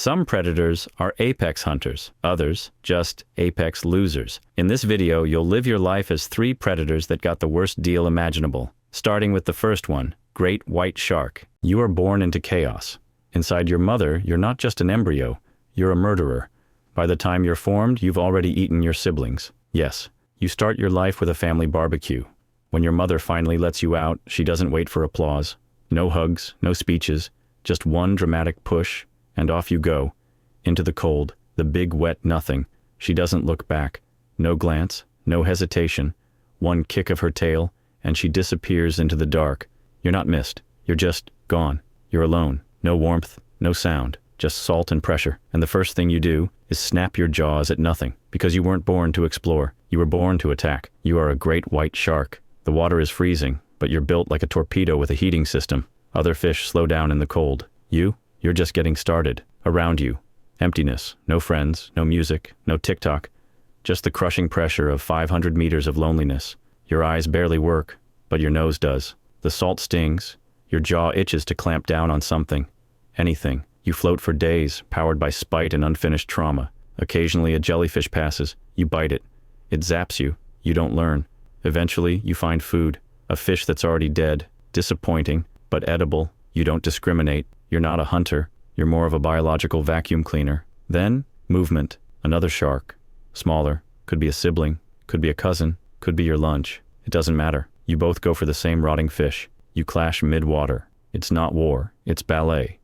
Some predators are apex hunters, others just apex losers. In this video, you'll live your life as 3 predators that got the worst deal imaginable. Starting with the first one, great white shark. You are born into chaos. Inside your mother, you're not just an embryo, you're a murderer. By the time you're formed, you've already eaten your siblings. Yes, you start your life with a family barbecue. When your mother finally lets you out, she doesn't wait for applause. No hugs, no speeches, just one dramatic push, and off you go. Into the cold, the big wet nothing. She doesn't look back. No glance, no hesitation. One kick of her tail, and she disappears into the dark. You're not missed. You're just gone. You're alone. No warmth, no sound, just salt and pressure. And the first thing you do is snap your jaws at nothing, because you weren't born to explore. You were born to attack. You are a great white shark. The water is freezing, but you're built like a torpedo with a heating system. Other fish slow down in the cold. You're just getting started. Around you, emptiness, no friends, no music, no TikTok, just the crushing pressure of 500 meters of loneliness. Your eyes barely work, but your nose does. The salt stings, your jaw itches to clamp down on something, anything. You float for days, powered by spite and unfinished trauma. Occasionally a jellyfish passes, you bite it. It zaps you, you don't learn. Eventually, you find food, a fish that's already dead, disappointing, but edible. You don't discriminate. You're not a hunter. You're more of a biological vacuum cleaner. Then, movement. Another shark. Smaller. Could be a sibling. Could be a cousin. Could be your lunch. It doesn't matter. You both go for the same rotting fish. You clash mid-water. It's not war. It's ballet.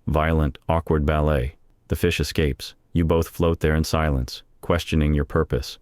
Violent, awkward ballet. The fish escapes. You both float there in silence, questioning your purpose.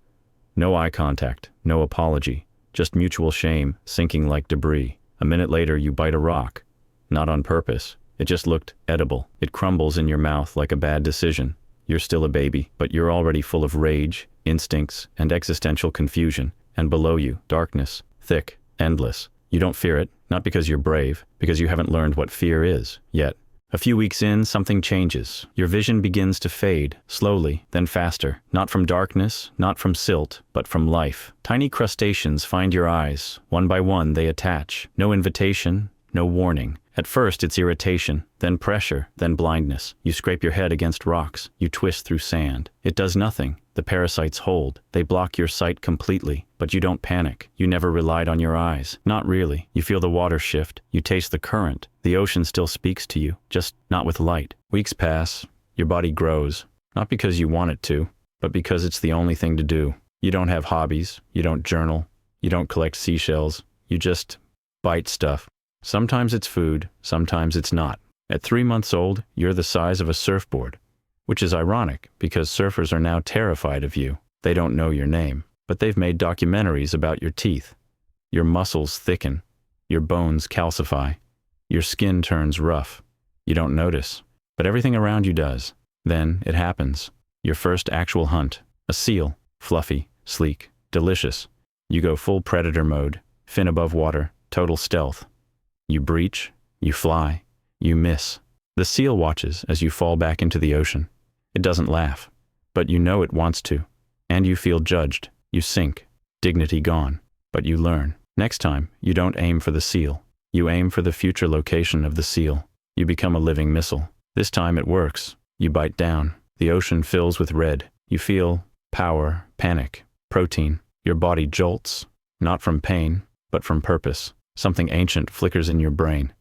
No eye contact. No apology. Just mutual shame, sinking like debris. A minute later, you bite a rock. Not on purpose. It just looked edible. It crumbles in your mouth like a bad decision. You're still a baby, but you're already full of rage, instincts, and existential confusion. And below you, darkness, thick, endless. You don't fear it, not because you're brave, because you haven't learned what fear is, yet. A few weeks in, something changes. Your vision begins to fade, slowly, then faster. Not from darkness, not from silt, but from life. Tiny crustaceans find your eyes. One by one, they attach. No invitation, no warning. At first, it's irritation, then pressure, then blindness. You scrape your head against rocks. You twist through sand. It does nothing. The parasites hold. They block your sight completely, but you don't panic. You never relied on your eyes. Not really. You feel the water shift. You taste the current. The ocean still speaks to you, just not with light. Weeks pass. Your body grows. Not because you want it to, but because it's the only thing to do. You don't have hobbies. You don't journal. You don't collect seashells. You just bite stuff. Sometimes it's food, sometimes it's not. At 3 months old, you're the size of a surfboard, which is ironic because surfers are now terrified of you. They don't know your name, but they've made documentaries about your teeth. Your muscles thicken, your bones calcify, your skin turns rough. You don't notice, but everything around you does. Then it happens. Your first actual hunt, a seal, fluffy, sleek, delicious. You go full predator mode, fin above water, total stealth. You breach, you fly, you miss. The seal watches as you fall back into the ocean. It doesn't laugh, but you know it wants to. And you feel judged. You sink, dignity gone. But you learn. Next time, you don't aim for the seal. You aim for the future location of the seal. You become a living missile. This time it works. You bite down. The ocean fills with red. You feel power, panic, protein. Your body jolts, not from pain, but from purpose. Something ancient flickers in your brain.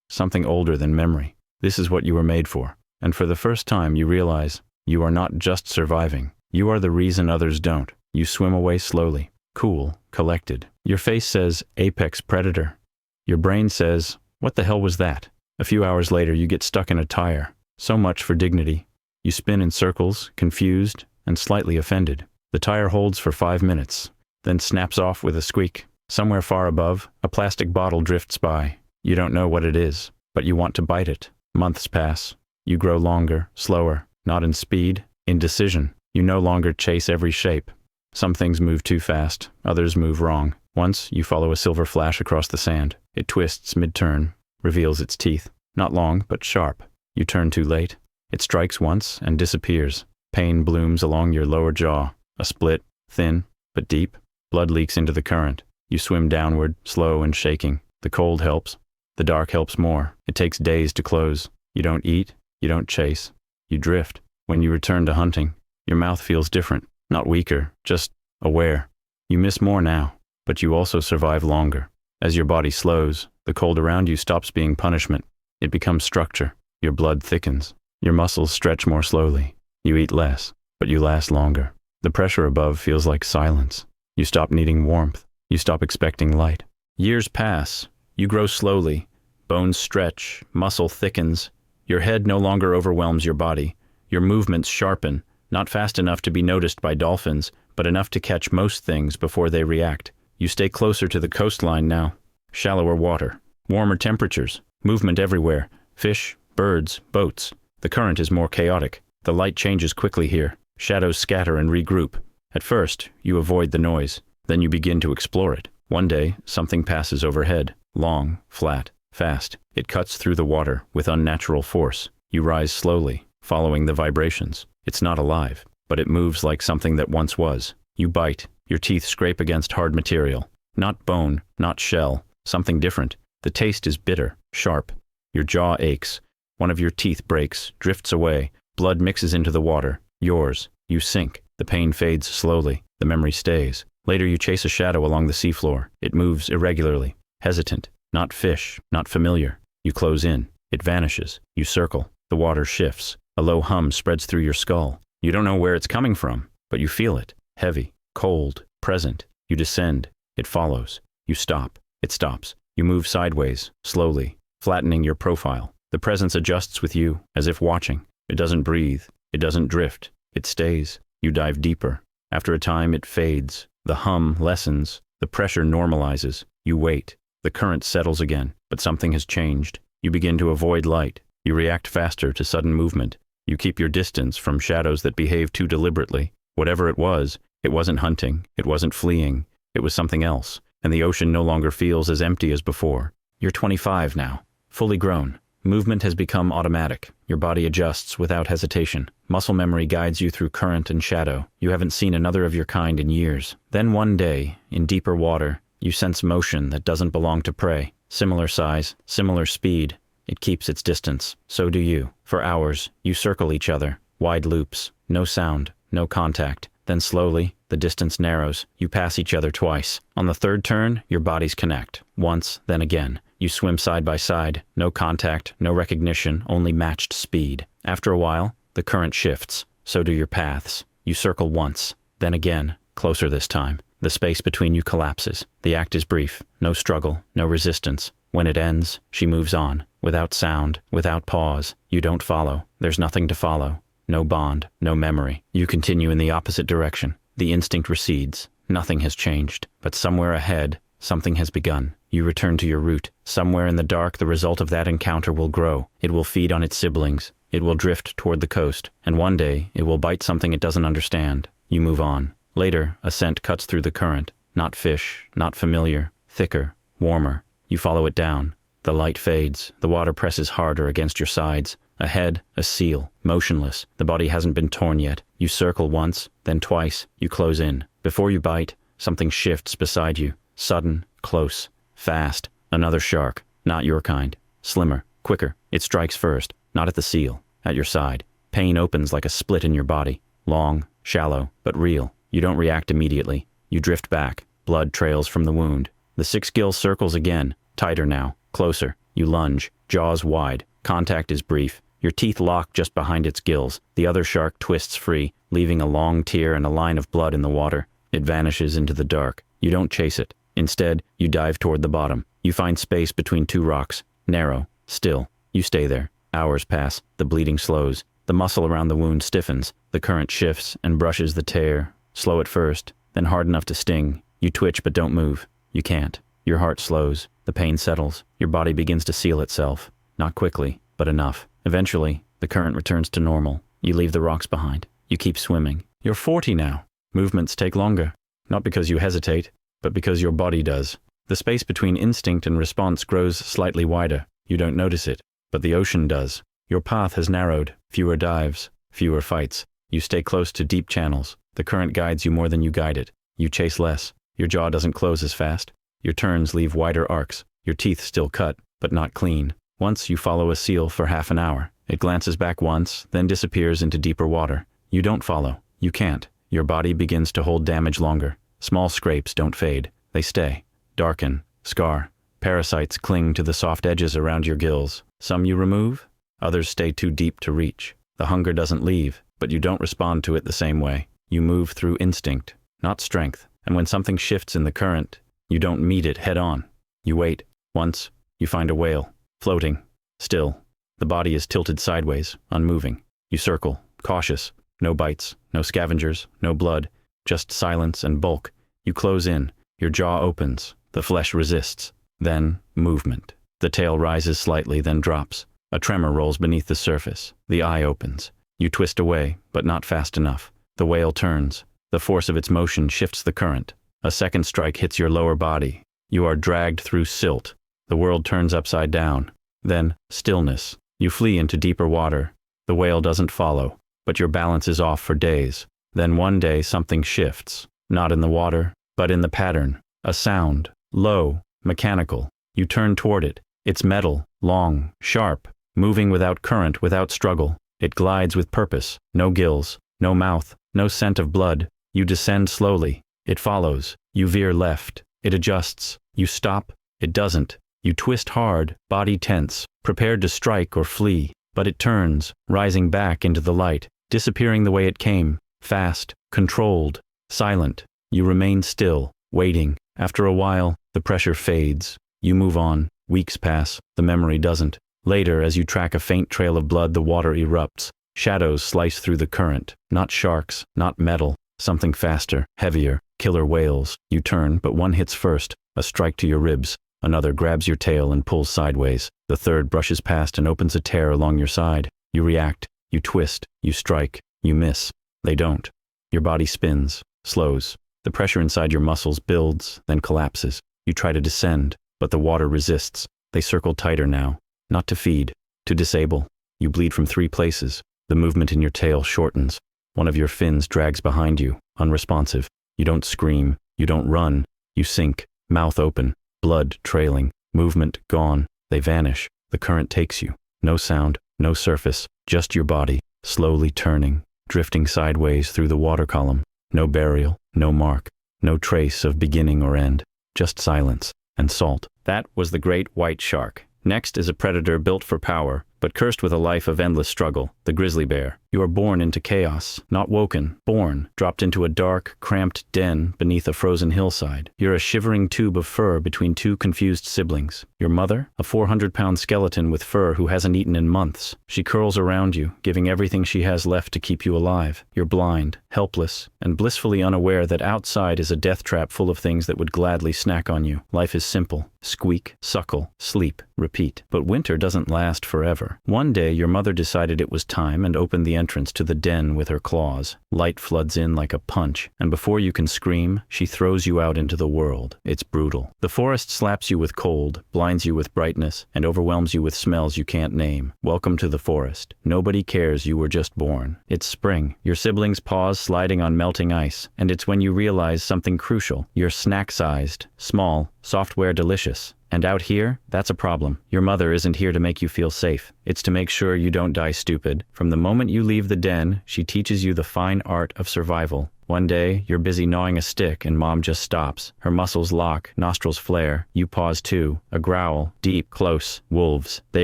Something older than memory. This is what you were made for. And for the first time you realize you are not just surviving. You are the reason others don't. You swim away slowly, cool, collected. Your face says, apex predator. Your brain says, what the hell was that? A few hours later you get stuck in a tire. So much for dignity. You spin in circles, confused, and slightly offended. The tire holds for 5 minutes, then snaps off with a squeak. Somewhere far above, a plastic bottle drifts by. You don't know what it is, but you want to bite it. Months pass. You grow longer, slower, not in speed, in decision. You no longer chase every shape. Some things move too fast, others move wrong. Once, you follow a silver flash across the sand. It twists mid-turn, reveals its teeth. Not long, but sharp. You turn too late. It strikes once and disappears. Pain blooms along your lower jaw. A split, thin, but deep. Blood leaks into the current. You swim downward, slow and shaking. The cold helps. The dark helps more. It takes days to close. You don't eat. You don't chase. You drift. When you return to hunting, your mouth feels different, not weaker, just aware. You miss more now, but you also survive longer. As your body slows, the cold around you stops being punishment. It becomes structure. Your blood thickens. Your muscles stretch more slowly. You eat less, but you last longer. The pressure above feels like silence. You stop needing warmth. You stop expecting light. Years pass. You grow slowly. Bones stretch. Muscle thickens. Your head no longer overwhelms your body. Your movements sharpen, not fast enough to be noticed by dolphins, but enough to catch most things before they react. You stay closer to the coastline now. Shallower water. Warmer temperatures. Movement everywhere. Fish, birds, boats. The current is more chaotic. The light changes quickly here. Shadows scatter and regroup. At first, you avoid the noise. Then you begin to explore it. One day, something passes overhead. Long, flat, fast. It cuts through the water with unnatural force. You rise slowly, following the vibrations. It's not alive, but it moves like something that once was. You bite. Your teeth scrape against hard material. Not bone, not shell. Something different. The taste is bitter, sharp. Your jaw aches. One of your teeth breaks, drifts away. Blood mixes into the water. Yours. You sink. The pain fades slowly. The memory stays. Later you chase a shadow along the seafloor. It moves irregularly, hesitant. Not fish, not familiar. You close in. It vanishes. You circle. The water shifts. A low hum spreads through your skull. You don't know where it's coming from, but you feel it. Heavy, cold, present. You descend. It follows. You stop. It stops. You move sideways, slowly, flattening your profile. The presence adjusts with you, as if watching. It doesn't breathe. It doesn't drift. It stays. You dive deeper. After a time, it fades. The hum lessens. The pressure normalizes. You wait. The current settles again, but something has changed. You begin to avoid light. You react faster to sudden movement. You keep your distance from shadows that behave too deliberately. Whatever it wasn't hunting. It wasn't fleeing. It was something else. And the ocean no longer feels as empty as before. You're 25 now, fully grown. Movement has become automatic. Your body adjusts without hesitation. Muscle memory guides you through current and shadow. You haven't seen another of your kind in years. Then one day, in deeper water, you sense motion that doesn't belong to prey. Similar size, similar speed. It keeps its distance. So do you. For hours, you circle each other. Wide loops. No sound. No contact. Then slowly, the distance narrows. You pass each other twice. On the third turn, your bodies connect. Once, then again. You swim side by side. No contact, no recognition, only matched speed. After a while, the current shifts. So do your paths. You circle once. Then again. Closer this time. The space between you collapses. The act is brief. No struggle, no resistance. When it ends, she moves on. Without sound, without pause. You don't follow. There's nothing to follow. No bond, no memory. You continue in the opposite direction. The instinct recedes. Nothing has changed. But somewhere ahead, something has begun. You return to your route. Somewhere in the dark, the result of that encounter will grow. It will feed on its siblings. It will drift toward the coast. And one day, it will bite something it doesn't understand. You move on. Later, a scent cuts through the current. Not fish, not familiar. Thicker, warmer. You follow it down. The light fades. The water presses harder against your sides. Ahead, a seal, motionless. The body hasn't been torn yet. You circle once, then twice. You close in. Before you bite, something shifts beside you. Sudden, close, fast. Another shark. Not your kind. Slimmer, quicker. It strikes first. Not at the seal. At your side. Pain opens like a split in your body. Long, shallow, but real. You don't react immediately. You drift back. Blood trails from the wound. The sixth gill circles again. Tighter now. Closer. You lunge. Jaws wide. Contact is brief. Your teeth lock just behind its gills. The other shark twists free, leaving a long tear and a line of blood in the water. It vanishes into the dark. You don't chase it. Instead, you dive toward the bottom. You find space between two rocks. Narrow. Still. You stay there. Hours pass. The bleeding slows. The muscle around the wound stiffens. The current shifts and brushes the tear. Slow at first, then hard enough to sting. You twitch but don't move. You can't. Your heart slows. The pain settles. Your body begins to seal itself. Not quickly, but enough. Eventually, the current returns to normal. You leave the rocks behind. You keep swimming. You're 40 now. Movements take longer. Not because you hesitate, but because your body does. The space between instinct and response grows slightly wider. You don't notice it, but the ocean does. Your path has narrowed. Fewer dives, fewer fights. You stay close to deep channels. The current guides you more than you guide it. You chase less. Your jaw doesn't close as fast. Your turns leave wider arcs. Your teeth still cut, but not clean. Once you follow a seal for half an hour. It glances back once, then disappears into deeper water. You don't follow. You can't. Your body begins to hold damage longer. Small scrapes don't fade. They stay, darken, scar. Parasites cling to the soft edges around your gills. Some you remove, others stay too deep to reach. The hunger doesn't leave, but you don't respond to it the same way. You move through instinct, not strength. And when something shifts in the current, you don't meet it head on. You wait. Once, you find a whale, floating, still. The body is tilted sideways, unmoving. You circle, cautious. No bites, no scavengers, no blood, just silence and bulk. You close in. Your jaw opens. The flesh resists. Then, movement. The tail rises slightly, then drops. A tremor rolls beneath the surface. The eye opens. You twist away, but not fast enough. The whale turns. The force of its motion shifts the current. A second strike hits your lower body. You are dragged through silt. The world turns upside down. Then, stillness. You flee into deeper water. The whale doesn't follow, but your balance is off for days. Then one day something shifts. Not in the water, but in the pattern. A sound. Low. Mechanical. You turn toward it. It's metal, long, sharp, moving without current, without struggle. It glides with purpose. No gills, no mouth, no scent of blood. You descend slowly. It follows. You veer left. It adjusts. You stop. It doesn't. You twist hard, body tense, prepared to strike or flee. But it turns, rising back into the light, disappearing the way it came, fast, controlled, silent. You remain still, waiting. After a while, the pressure fades. You move on. Weeks pass. The memory doesn't. Later, as you track a faint trail of blood, the water erupts. Shadows slice through the current. Not sharks, not metal. Something faster, heavier. Killer whales. You turn, but one hits first. A strike to your ribs. Another grabs your tail and pulls sideways. The third brushes past and opens a tear along your side. You react. You twist. You strike. You miss. They don't. Your body spins, slows. The pressure inside your muscles builds, then collapses. You try to descend, but the water resists. They circle tighter now. Not to feed, to disable. You bleed from 3 places. The movement in your tail shortens. One of your fins drags behind you, unresponsive. You don't scream. You don't run. You sink, mouth open, blood trailing, movement gone. They vanish. The current takes you. No sound, no surface, just your body, slowly turning, drifting sideways through the water column. No burial, no mark, no trace of beginning or end, just silence and salt. That was the great white shark. Next is a predator built for power, but cursed with a life of endless struggle, the grizzly bear. You are born into chaos, not woken, born, dropped into a dark, cramped den beneath a frozen hillside. You're a shivering tube of fur between 2 confused siblings. Your mother, a 400-pound skeleton with fur who hasn't eaten in months. She curls around you, giving everything she has left to keep you alive. You're blind, helpless, and blissfully unaware that outside is a death trap full of things that would gladly snack on you. Life is simple. Squeak, suckle, sleep, repeat. But winter doesn't last forever. One day, your mother decided it was time and opened the entrance to the den with her claws. Light floods in like a punch, and before you can scream, she throws you out into the world. It's brutal. The forest slaps you with cold, blinds you with brightness, and overwhelms you with smells you can't name. Welcome to the forest. Nobody cares you were just born. It's spring. Your siblings' paws sliding on melting ice, and it's when you realize something crucial. You're snack-sized, small, software delicious. And out here, that's a problem. Your mother isn't here to make you feel safe. It's to make sure you don't die stupid. From the moment you leave the den, she teaches you the fine art of survival. One day, you're busy gnawing a stick and mom just stops. Her muscles lock, nostrils flare. You pause too. A growl, deep, close. Wolves. They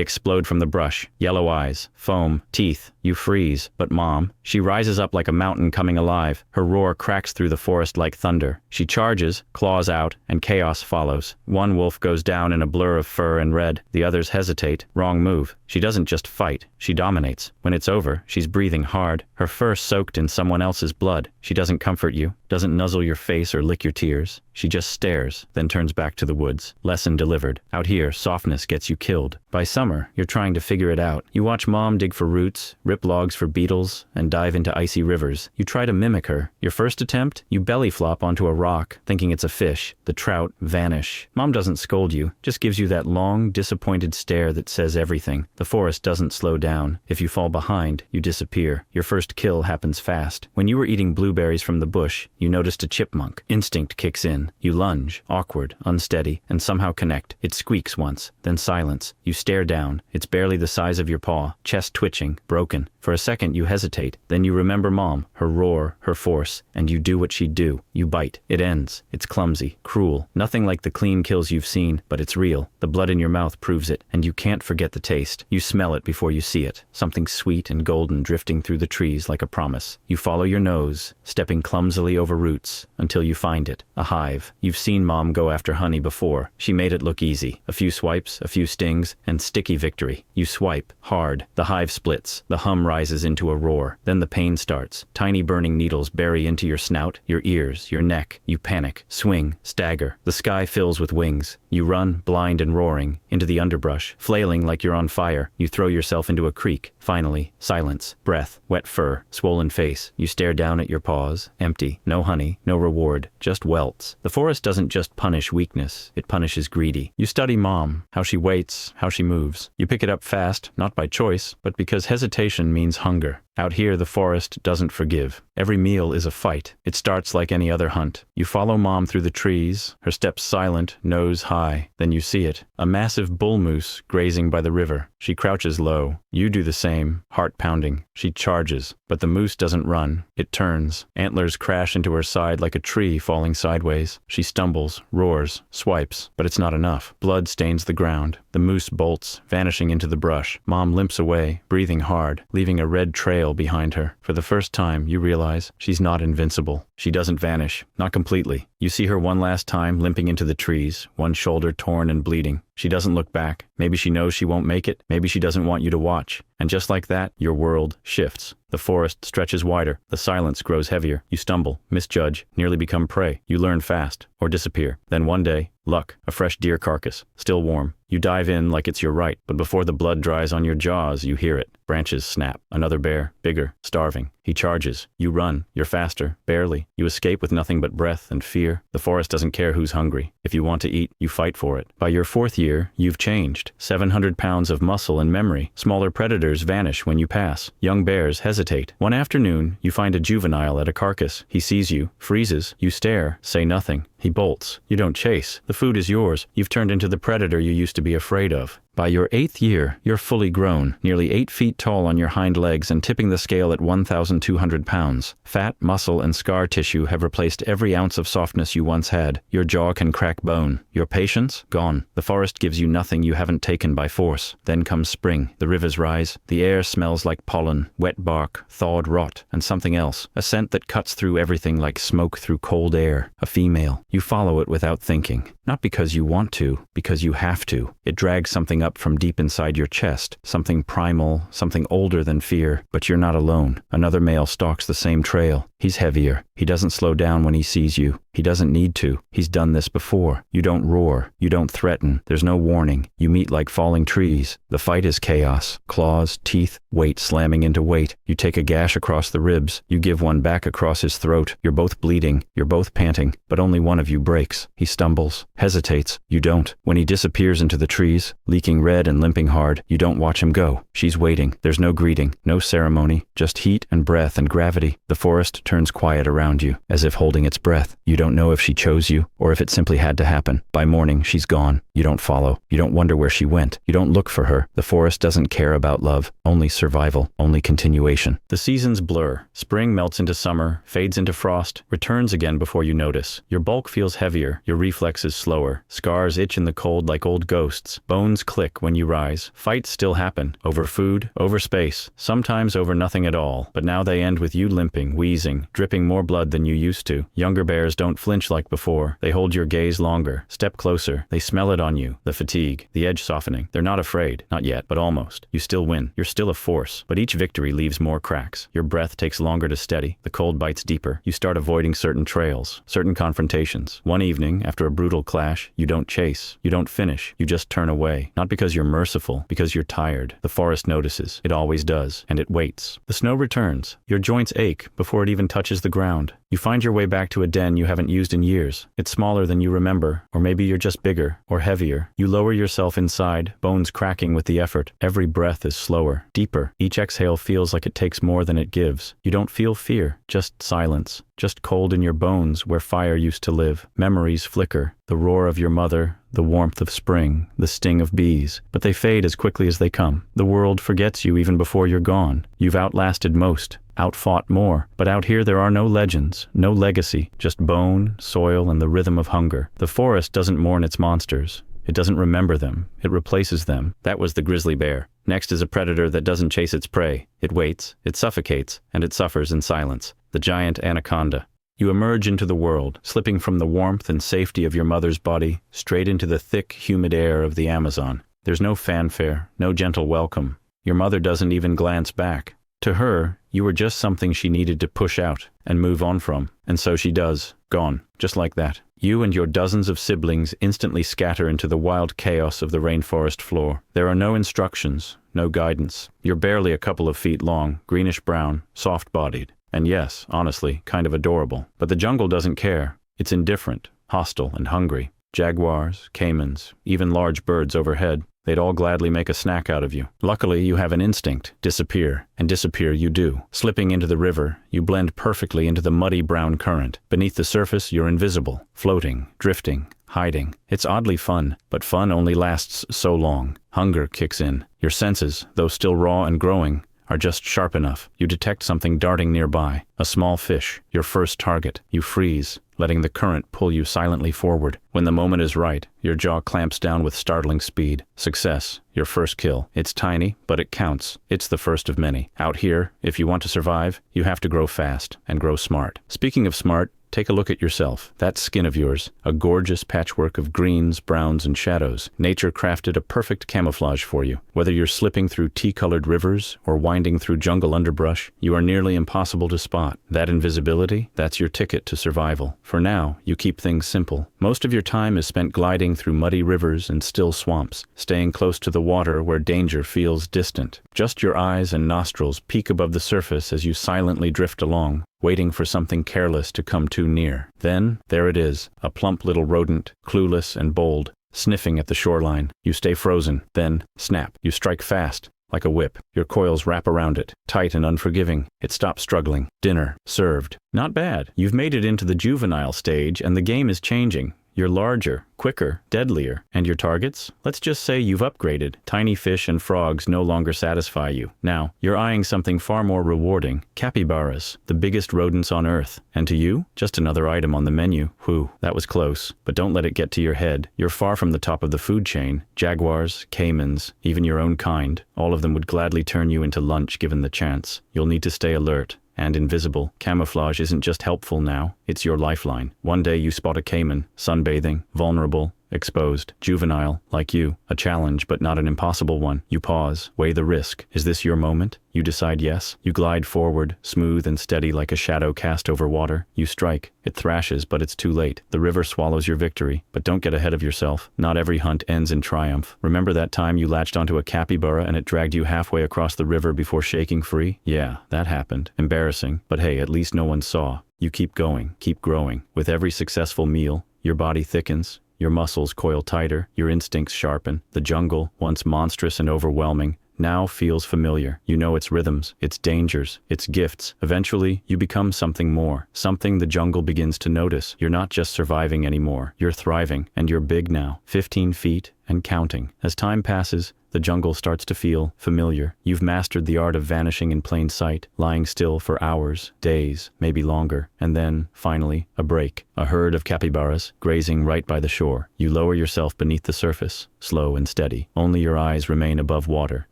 explode from the brush. Yellow eyes, foam, teeth. You freeze. But mom, she rises up like a mountain coming alive. Her roar cracks through the forest like thunder. She charges, claws out, and chaos follows. One wolf goes down in a blur of fur and red. The others hesitate. Wrong move. She doesn't just fight. She dominates. When it's over, she's breathing hard. Her fur soaked in someone else's blood. She doesn't comfort you, doesn't nuzzle your face or lick your tears. She just stares, then turns back to the woods. Lesson delivered. Out here, softness gets you killed. By summer, you're trying to figure it out. You watch mom dig for roots, rip logs for beetles, and dive into icy rivers. You try to mimic her. Your first attempt, you belly flop onto a rock, thinking it's a fish. The trout vanish. Mom doesn't scold you, just gives you that long, disappointed stare that says everything. The forest doesn't slow down. If you fall behind, you disappear. Your first kill happens fast. When you were eating blueberries from the bush, You noticed a chipmunk. Instinct kicks in. You lunge, awkward, unsteady, and somehow connect. It squeaks once, then silence. You stare down. It's barely the size of your paw, chest twitching, broken. For a second you hesitate. Then you remember Mom, her roar, her force, and you do what she'd do. You bite. It ends. It's clumsy, cruel. Nothing like the clean kills you've seen, but it's real. The blood in your mouth proves it, and you can't forget the taste. You smell it before you see it. Something sweet and golden drifting through the trees like a promise. You follow your nose, stepping clumsily over roots, until you find it. A hive. You've seen Mom go after honey before. She made it look easy. A few swipes, a few stings, and sticky victory. You swipe. Hard. The hive splits. The hum rises into a roar. Then the pain starts. Tiny burning needles bury into your snout, your ears, your neck. You panic. Swing. Stagger. The sky fills with wings. You run, blind and roaring, into the underbrush, flailing like you're on fire. You throw yourself into a creek. Finally, silence, breath, wet fur, swollen face. You stare down at your paws, empty. No honey, no reward, just welts. The forest doesn't just punish weakness, it punishes greedy. You study Mom, how she waits, how she moves. You pick it up fast, not by choice, but because hesitation means hunger. Out here, the forest doesn't forgive. Every meal is a fight. It starts like any other hunt. You follow Mom through the trees, her steps silent, nose high. Then you see it. A massive bull moose grazing by the river. She crouches low. You do the same, heart pounding. She charges, but the moose doesn't run. It turns. Antlers crash into her side like a tree falling sideways. She stumbles, roars, swipes, but it's not enough. Blood stains the ground. The moose bolts, vanishing into the brush. Mom limps away, breathing hard, leaving a red trail behind her. For the first time, you realize she's not invincible. She doesn't vanish, not completely. You see her one last time limping into the trees, one shoulder torn and bleeding. She doesn't look back. Maybe she knows she won't make it. Maybe she doesn't want you to watch. And just like that, your world shifts. The forest stretches wider. The silence grows heavier. You stumble, misjudge, nearly become prey. You learn fast, or disappear. Then one day, luck, a fresh deer carcass, still warm. You dive in like it's your right, but before the blood dries on your jaws, you hear it. Branches snap. Another bear, bigger, starving. He charges. You run. You're faster, barely. You escape with nothing but breath and fear. The forest doesn't care who's hungry. If you want to eat, you fight for it. By your 4th year, you've changed. 700 pounds of muscle and memory. Smaller predators vanish when you pass. Young bears hesitate. One afternoon, you find a juvenile at a carcass. He sees you, freezes. You stare, say nothing. He bolts. You don't chase. The food is yours. You've turned into the predator you used to be afraid of. By your 8th year, you're fully grown, nearly 8 feet tall on your hind legs and tipping the scale at 1,200 pounds. Fat, muscle, and scar tissue have replaced every ounce of softness you once had. Your jaw can crack bone. Your patience? Gone. The forest gives you nothing you haven't taken by force. Then comes spring. The rivers rise. The air smells like pollen, wet bark, thawed rot, and something else. A scent that cuts through everything like smoke through cold air. A female. You follow it without thinking. Not because you want to, because you have to. It drags something up from deep inside your chest, something primal, something older than fear, but you're not alone. Another male stalks the same trail. He's heavier. He doesn't slow down when he sees you. He doesn't need to. He's done this before. You don't roar. You don't threaten. There's no warning. You meet like falling trees. The fight is chaos. Claws, teeth, weight slamming into weight. You take a gash across the ribs. You give one back across his throat. You're both bleeding. You're both panting, but only one of you breaks. He stumbles, hesitates. You don't. When he disappears into the trees, leaking red and limping hard, you don't watch him go. She's waiting. There's no greeting, no ceremony, just heat and breath and gravity. The forest turns quiet around you, as if holding its breath. You don't know if she chose you, or if it simply had to happen. By morning, she's gone. You don't follow. You don't wonder where she went. You don't look for her. The forest doesn't care about love. Only survival. Only continuation. The seasons blur. Spring melts into summer, fades into frost, returns again before you notice. Your bulk feels heavier. Your reflexes slower. Scars itch in the cold like old ghosts. Bones click when you rise. Fights still happen. Over food, over space, sometimes over nothing at all. But now they end with you limping, wheezing, dripping more blood than you used to. Younger bears don't flinch like before. They hold your gaze longer. Step closer. They smell it on you. The fatigue, the edge softening. They're not afraid. Not yet, but almost. You still win. You're still a force. But each victory leaves more cracks. Your breath takes longer to steady. The cold bites deeper. You start avoiding certain trails, certain confrontations. One evening, after a brutal clash, you don't chase. You don't finish. You just turn away. Not because you're merciful, because you're tired. The forest notices. It always does. And it waits. The snow returns. Your joints ache before it even touches the ground. You find your way back to a den you haven't used in years. It's smaller than you remember, or maybe you're just bigger, or heavier. heavier. You lower yourself inside, bones cracking with the effort. Every breath is slower, deeper. Each exhale feels like it takes more than it gives. You don't feel fear, just silence. Just cold in your bones where fire used to live. Memories flicker. The roar of your mother, the warmth of spring, the sting of bees. But they fade as quickly as they come. The world forgets you even before you're gone. You've outlasted most, outfought more. But out here there are no legends, no legacy, just bone, soil, and the rhythm of hunger. The forest doesn't mourn its monsters. It doesn't remember them. It replaces them. That was the grizzly bear. Next is a predator that doesn't chase its prey. It waits, it suffocates, and it suffers in silence. The giant anaconda. You emerge into the world, slipping from the warmth and safety of your mother's body, straight into the thick, humid air of the Amazon. There's no fanfare, no gentle welcome. Your mother doesn't even glance back. To her, you were just something she needed to push out and move on from. And so she does. Gone. Just like that. You and your dozens of siblings instantly scatter into the wild chaos of the rainforest floor. There are no instructions, no guidance. You're barely a couple of feet long, greenish-brown, soft-bodied. And yes, honestly, kind of adorable. But the jungle doesn't care. It's indifferent, hostile, and hungry. Jaguars, caimans, even large birds overhead. They'd all gladly make a snack out of you. Luckily, you have an instinct. Disappear. And disappear you do. Slipping into the river, you blend perfectly into the muddy brown current. Beneath the surface, you're invisible. Floating, drifting, hiding. It's oddly fun, but fun only lasts so long. Hunger kicks in. Your senses, though still raw and growing, are just sharp enough. You detect something darting nearby. A small fish, your first target. You freeze, letting the current pull you silently forward. When the moment is right, your jaw clamps down with startling speed. Success, your first kill. It's tiny, but it counts. It's the first of many. Out here, if you want to survive, you have to grow fast and grow smart. Speaking of smart, take a look at yourself. That skin of yours, a gorgeous patchwork of greens, browns, and shadows. Nature crafted a perfect camouflage for you. Whether you're slipping through tea-colored rivers or winding through jungle underbrush, you are nearly impossible to spot. That invisibility, that's your ticket to survival. For now, you keep things simple. Most of your time is spent gliding through muddy rivers and still swamps, staying close to the water where danger feels distant. Just your eyes and nostrils peek above the surface as you silently drift along, waiting for something careless to come too near. Then, there it is, a plump little rodent, clueless and bold, sniffing at the shoreline. You stay frozen. Then, snap, you strike fast, like a whip. Your coils wrap around it, tight and unforgiving. It stops struggling. Dinner, served. Not bad. You've made it into the juvenile stage, and the game is changing. You're larger, quicker, deadlier. And your targets? Let's just say you've upgraded. Tiny fish and frogs no longer satisfy you. Now, you're eyeing something far more rewarding. Capybaras, the biggest rodents on Earth. And to you, just another item on the menu. Whew, that was close. But don't let it get to your head. You're far from the top of the food chain. Jaguars, caimans, even your own kind. All of them would gladly turn you into lunch given the chance. You'll need to stay alert and invisible. Camouflage isn't just helpful now, it's your lifeline. One day you spot a caiman, sunbathing, vulnerable, exposed, juvenile, like you. A challenge, but not an impossible one. You pause, weigh the risk. Is this your moment? You decide yes. You glide forward, smooth and steady like a shadow cast over water. You strike. It thrashes, but it's too late. The river swallows your victory. But don't get ahead of yourself. Not every hunt ends in triumph. Remember that time you latched onto a capybara and it dragged you halfway across the river before shaking free? Yeah, that happened. Embarrassing. But hey, at least no one saw. You keep going, keep growing. With every successful meal, your body thickens. Your muscles coil tighter, your instincts sharpen. The jungle, once monstrous and overwhelming, now feels familiar. You know its rhythms, its dangers, its gifts. Eventually, you become something more, something the jungle begins to notice. You're not just surviving anymore, you're thriving, and you're big now, 15 feet and counting. As time passes, the jungle starts to feel familiar. You've mastered the art of vanishing in plain sight, lying still for hours, days, maybe longer, and then, finally, a break. A herd of capybaras, grazing right by the shore. You lower yourself beneath the surface, slow and steady. Only your eyes remain above water.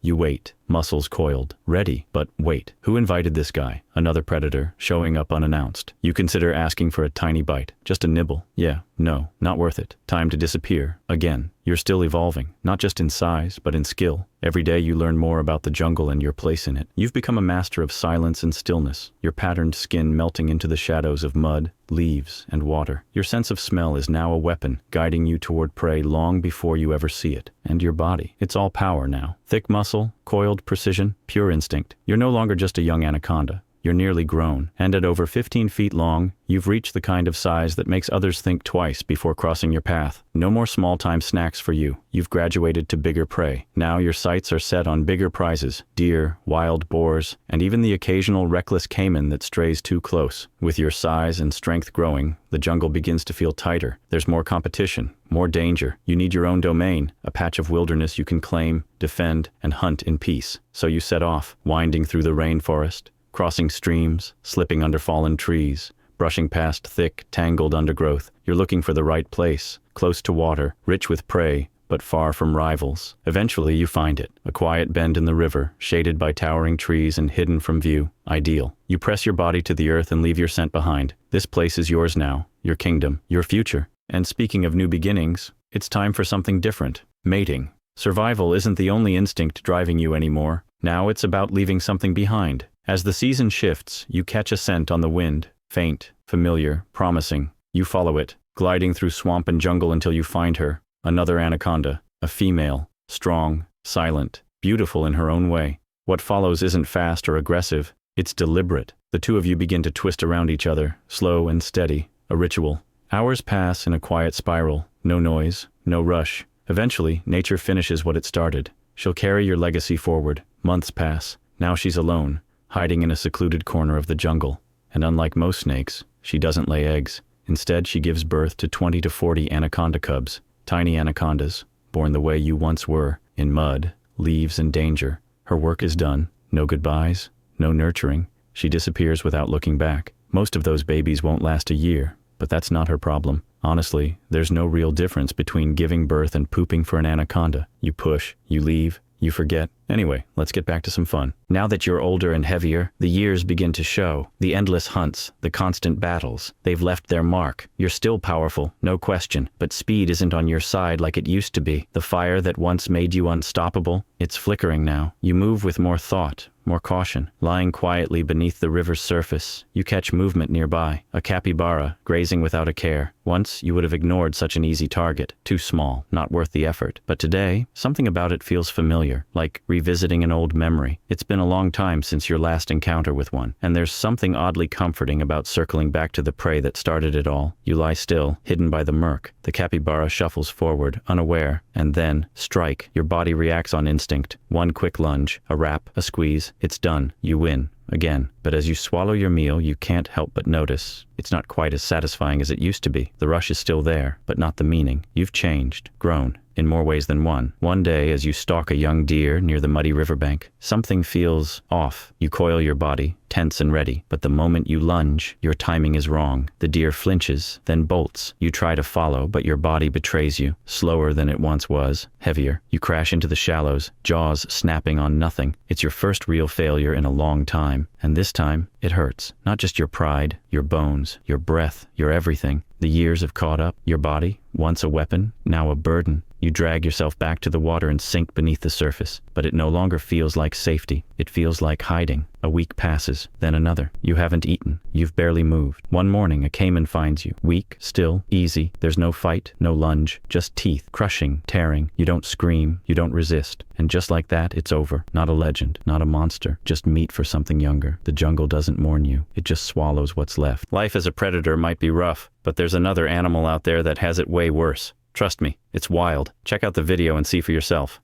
You wait, muscles coiled, ready, but wait. Who invited this guy? Another predator, showing up unannounced. You consider asking for a tiny bite, just a nibble. Yeah, no, not worth it. Time to disappear, again. You're still evolving, not just in size, but in skill. Every day you learn more about the jungle and your place in it. You've become a master of silence and stillness, your patterned skin melting into the shadows of mud, leaves, and water. Your sense of smell is now a weapon, guiding you toward prey long before you ever see it. And your body, it's all power now. Thick muscle, coiled precision, pure instinct. You're no longer just a young anaconda. You're nearly grown, and at over 15 feet long, you've reached the kind of size that makes others think twice before crossing your path. No more small-time snacks for you. You've graduated to bigger prey. Now your sights are set on bigger prizes: deer, wild boars, and even the occasional reckless caiman that strays too close. With your size and strength growing, the jungle begins to feel tighter. There's more competition, more danger. You need your own domain, a patch of wilderness you can claim, defend, and hunt in peace. So you set off, winding through the rainforest, crossing streams, slipping under fallen trees, brushing past thick, tangled undergrowth. You're looking for the right place, close to water, rich with prey, but far from rivals. Eventually you find it, a quiet bend in the river, shaded by towering trees and hidden from view. Ideal. You press your body to the earth and leave your scent behind. This place is yours now, your kingdom, your future. And speaking of new beginnings, it's time for something different. Mating. Survival isn't the only instinct driving you anymore. Now it's about leaving something behind. As the season shifts, you catch a scent on the wind, faint, familiar, promising. You follow it, gliding through swamp and jungle until you find her. Another anaconda, a female, strong, silent, beautiful in her own way. What follows isn't fast or aggressive, it's deliberate. The two of you begin to twist around each other, slow and steady, a ritual. Hours pass in a quiet spiral, no noise, no rush. Eventually, nature finishes what it started. She'll carry your legacy forward. Months pass. Now she's alone, hiding in a secluded corner of the jungle. And unlike most snakes, she doesn't lay eggs. Instead, she gives birth to 20 to 40 anaconda cubs. Tiny anacondas, born the way you once were, in mud, leaves, and danger. Her work is done. No goodbyes, no nurturing. She disappears without looking back. Most of those babies won't last a year, but that's not her problem. Honestly, there's no real difference between giving birth and pooping for an anaconda. You push, you leave, you forget. Anyway, let's get back to some fun. Now that you're older and heavier, the years begin to show. The endless hunts, the constant battles, they've left their mark. You're still powerful, no question, but speed isn't on your side like it used to be. The fire that once made you unstoppable, it's flickering now. You move with more thought, more caution. Lying quietly beneath the river's surface, you catch movement nearby, a capybara grazing without a care. Once, you would have ignored such an easy target. Too small, not worth the effort. But today, something about it feels familiar, like revisiting an old memory. It's been a long time since your last encounter with one, and there's something oddly comforting about circling back to the prey that started it all. You lie still, hidden by the murk. The capybara shuffles forward, unaware, and then, strike. Your body reacts on instinct. One quick lunge, a wrap, a squeeze. It's done. You win. Again. But as you swallow your meal, you can't help but notice it's not quite as satisfying as it used to be. The rush is still there, but not the meaning. You've changed, grown, in more ways than one. One day, as you stalk a young deer near the muddy riverbank, something feels off. You coil your body, tense and ready, but the moment you lunge, your timing is wrong. The deer flinches, then bolts. You try to follow, but your body betrays you. Slower than it once was, heavier. You crash into the shallows, jaws snapping on nothing. It's your first real failure in a long time, and this time, it hurts. Not just your pride, your bones, your breath, your everything. The years have caught up. Your body, once a weapon, now a burden. You drag yourself back to the water and sink beneath the surface, but it no longer feels like safety. It feels like hiding. A week passes, then another. You haven't eaten. You've barely moved. One morning, a caiman finds you. Weak, still, easy. There's no fight, no lunge, just teeth, crushing, tearing. You don't scream, you don't resist. And just like that, it's over. Not a legend, not a monster, just meat for something younger. The jungle doesn't mourn you. It just swallows what's left. Life as a predator might be rough, but there's another animal out there that has it way worse. Trust me, it's wild. Check out the video and see for yourself.